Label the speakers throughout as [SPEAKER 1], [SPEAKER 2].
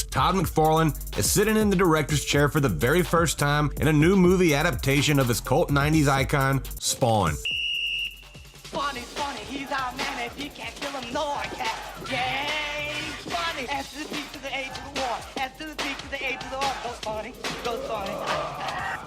[SPEAKER 1] Todd McFarlane is sitting in the director's chair for the very first time in a new movie adaptation of his cult 90s icon, Spawn.
[SPEAKER 2] Spawn is funny, he's our man. If you can't kill him, no one can. Yay, funny. S to the P to the A to the 1. S to the P to the A to the 1. Go funny, go funny.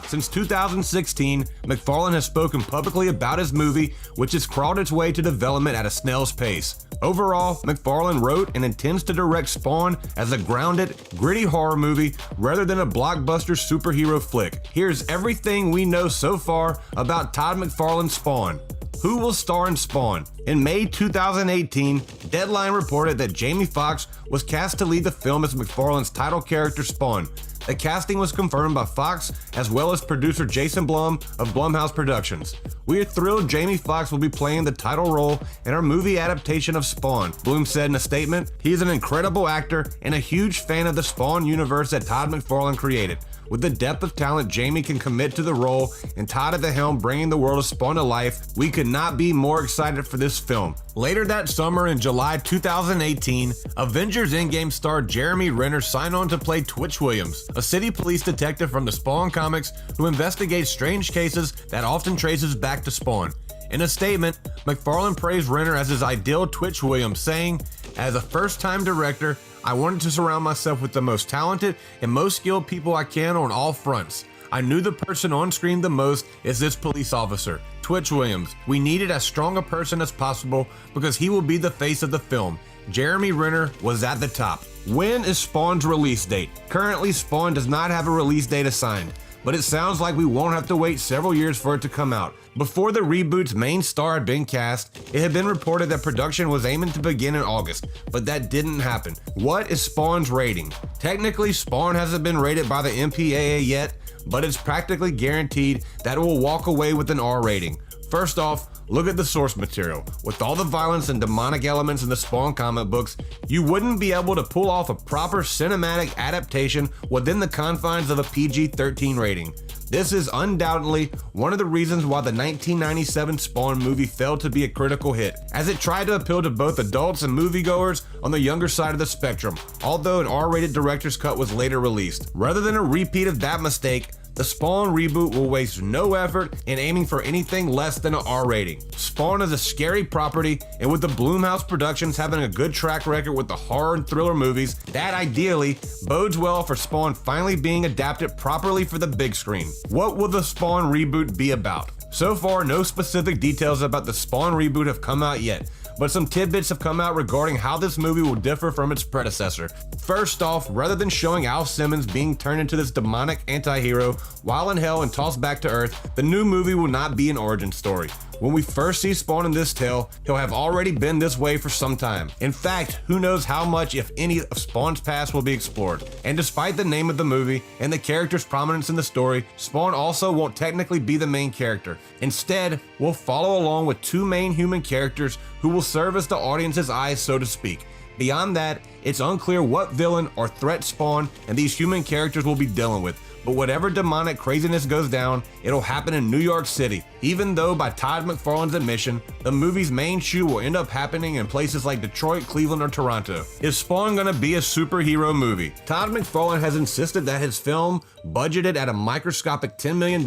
[SPEAKER 1] Since 2016, McFarlane has spoken publicly about his movie, which has crawled its way to development at a snail's pace. Overall, McFarlane wrote and intends to direct Spawn as a grounded, gritty horror movie rather than a blockbuster superhero flick. Here's everything we know so far about Todd McFarlane's Spawn. Who will star in Spawn? In May 2018, Deadline reported that Jamie Foxx was cast to lead the film as McFarlane's title character Spawn. The casting was confirmed by Fox as well as producer Jason Blum of Blumhouse Productions. We are thrilled Jamie Foxx will be playing the title role in our movie adaptation of Spawn, Blum said in a statement. He is an incredible actor and a huge fan of the Spawn universe that Todd McFarlane created. With the depth of talent Jamie can commit to the role and Todd at the helm bringing the world of Spawn to life, we could not be more excited for this film. Later that summer in July 2018, Avengers Endgame star Jeremy Renner signed on to play Twitch Williams, a city police detective from the Spawn comics who investigates strange cases that often traces back to Spawn. In a statement, McFarlane praised Renner as his ideal Twitch Williams, saying, "As a first-time director, I wanted to surround myself with the most talented and most skilled people I can on all fronts. I knew the person on screen the most is this police officer, Twitch Williams. We needed as strong a person as possible because he will be the face of the film." Jeremy Renner was at the top. When is Spawn's release date? Currently, Spawn does not have a release date assigned, but it sounds like we won't have to wait several years for it to come out. Before the reboot's main star had been cast, it had been reported that production was aiming to begin in August, but that didn't happen. What is Spawn's rating? Technically, Spawn hasn't been rated by the MPAA yet, but it's practically guaranteed that it will walk away with an R rating. First off, look at the source material. With all the violence and demonic elements in the Spawn comic books, you wouldn't be able to pull off a proper cinematic adaptation within the confines of a PG-13 rating. This is undoubtedly one of the reasons why the 1997 Spawn movie failed to be a critical hit, as it tried to appeal to both adults and moviegoers on the younger side of the spectrum, although an R-rated director's cut was later released. Rather than a repeat of that mistake, the Spawn reboot will waste no effort in aiming for anything less than an R rating. Spawn is a scary property, and with the Blumhouse Productions having a good track record with the horror and thriller movies, that ideally bodes well for Spawn finally being adapted properly for the big screen. What will the Spawn reboot be about? So far, no specific details about the Spawn reboot have come out yet, but some tidbits have come out regarding how this movie will differ from its predecessor. First off, rather than showing Al Simmons being turned into this demonic anti-hero while in hell and tossed back to Earth, the new movie will not be an origin story. When we first see Spawn in this tale, he'll have already been this way for some time. In fact, who knows how much, if any, of Spawn's past will be explored. And despite the name of the movie and the character's prominence in the story, Spawn also won't technically be the main character. Instead, we'll follow along with two main human characters who will serve as the audience's eyes, so to speak. Beyond that, it's unclear what villain or threat Spawn and these human characters will be dealing with. But whatever demonic craziness goes down, it'll happen in New York City. Even though, by Todd McFarlane's admission, the movie's main shoot will end up happening in places like Detroit, Cleveland, or Toronto. Is Spawn gonna be a superhero movie? Todd McFarlane has insisted that his film, budgeted at a microscopic $10 million,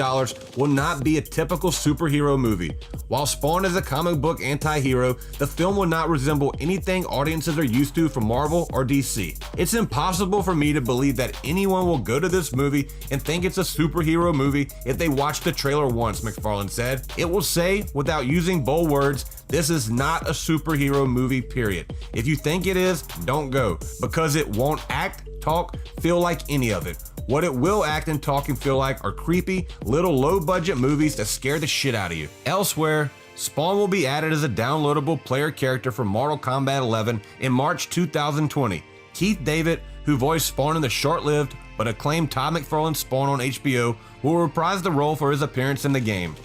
[SPEAKER 1] will not be a typical superhero movie. While Spawn is a comic book anti-hero, the film will not resemble anything audiences are used to from Marvel or DC. It's impossible for me to believe that anyone will go to this movie and think it's a superhero movie if they watch the trailer once, McFarlane said. It will say, without using bold words, this is not a superhero movie, period. If you think it is, don't go, because it won't act, talk, feel like any of it. What it will act and talk and feel like are creepy, little low-budget movies that scare the shit out of you. Elsewhere, Spawn will be added as a downloadable player character for Mortal Kombat 11 in March 2020. Keith David, who voiced Spawn in the short-lived but acclaimed Todd McFarlane Spawn on HBO, will reprise the role for his appearance in the game.